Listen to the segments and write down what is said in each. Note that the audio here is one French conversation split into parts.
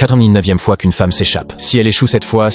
49e fois qu'une femme s'échappe. Si elle échoue cette fois,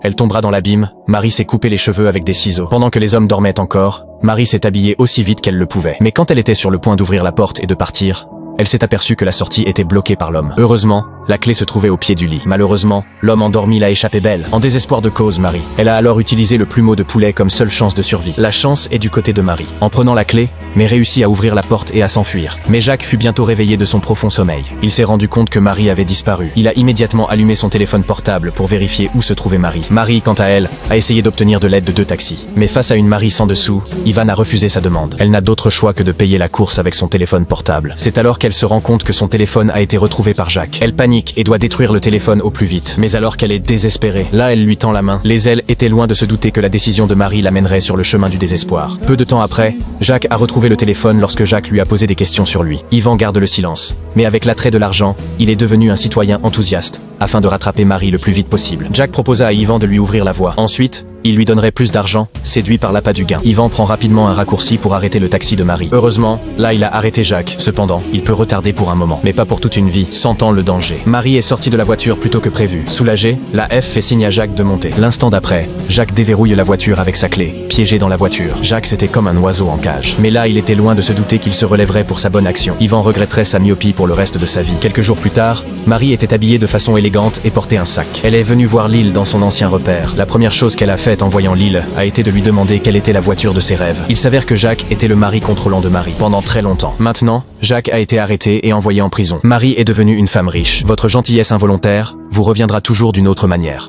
elle tombera dans l'abîme. Marie s'est coupé les cheveux avec des ciseaux. Pendant que les hommes dormaient encore, Marie s'est habillée aussi vite qu'elle le pouvait. Mais quand elle était sur le point d'ouvrir la porte et de partir, elle s'est aperçue que la sortie était bloquée par l'homme. Heureusement, la clé se trouvait au pied du lit. Malheureusement, l'homme endormi l'a échappé belle. En désespoir de cause, Marie. Elle a alors utilisé le plumeau de poulet comme seule chance de survie. La chance est du côté de Marie. En prenant la clé, mais réussit à ouvrir la porte et à s'enfuir. Mais Jacques fut bientôt réveillé de son profond sommeil. Il s'est rendu compte que Marie avait disparu. Il a immédiatement allumé son téléphone portable pour vérifier où se trouvait Marie. Marie, quant à elle, a essayé d'obtenir de l'aide de 2 taxis. Mais face à une Marie sans dessous, Ivan a refusé sa demande. Elle n'a d'autre choix que de payer la course avec son téléphone portable. C'est alors qu'elle se rend compte que son téléphone a été retrouvé par Jacques. Elle panique et doit détruire le téléphone au plus vite. Mais alors qu'elle est désespérée, là elle lui tend la main. Les ailes étaient loin de se douter que la décision de Marie l'amènerait sur le chemin du désespoir. Peu de temps après, Jacques a retrouvé le téléphone lorsque Jacques lui a posé des questions sur lui. Ivan garde le silence. Mais avec l'attrait de l'argent, il est devenu un citoyen enthousiaste, afin de rattraper Marie le plus vite possible. Jacques proposa à Ivan de lui ouvrir la voie. Ensuite, il lui donnerait plus d'argent, séduit par l'appât du gain. Ivan prend rapidement un raccourci pour arrêter le taxi de Marie. Heureusement, là il a arrêté Jacques. Cependant, il peut retarder pour un moment, mais pas pour toute une vie, sentant le danger. Marie est sortie de la voiture plus tôt que prévu. Soulagée, la F fait signe à Jacques de monter. L'instant d'après, Jacques déverrouille la voiture avec sa clé. Piégé dans la voiture, Jacques c'était comme un oiseau en cage. Mais là il était loin de se douter qu'il se relèverait pour sa bonne action. Ivan regretterait sa myopie pour le reste de sa vie. Quelques jours plus tard, Marie était habillée de façon élégante et portait un sac. Elle est venue voir l'île dans son ancien repère. La première chose qu'elle a faite en voyant l'île a été de lui demander quelle était la voiture de ses rêves. Il s'avère que Jacques était le mari contrôlant de Marie pendant très longtemps. Maintenant, Jacques a été arrêté et envoyé en prison. Marie est devenue une femme riche. Votre gentillesse involontaire vous reviendra toujours d'une autre manière.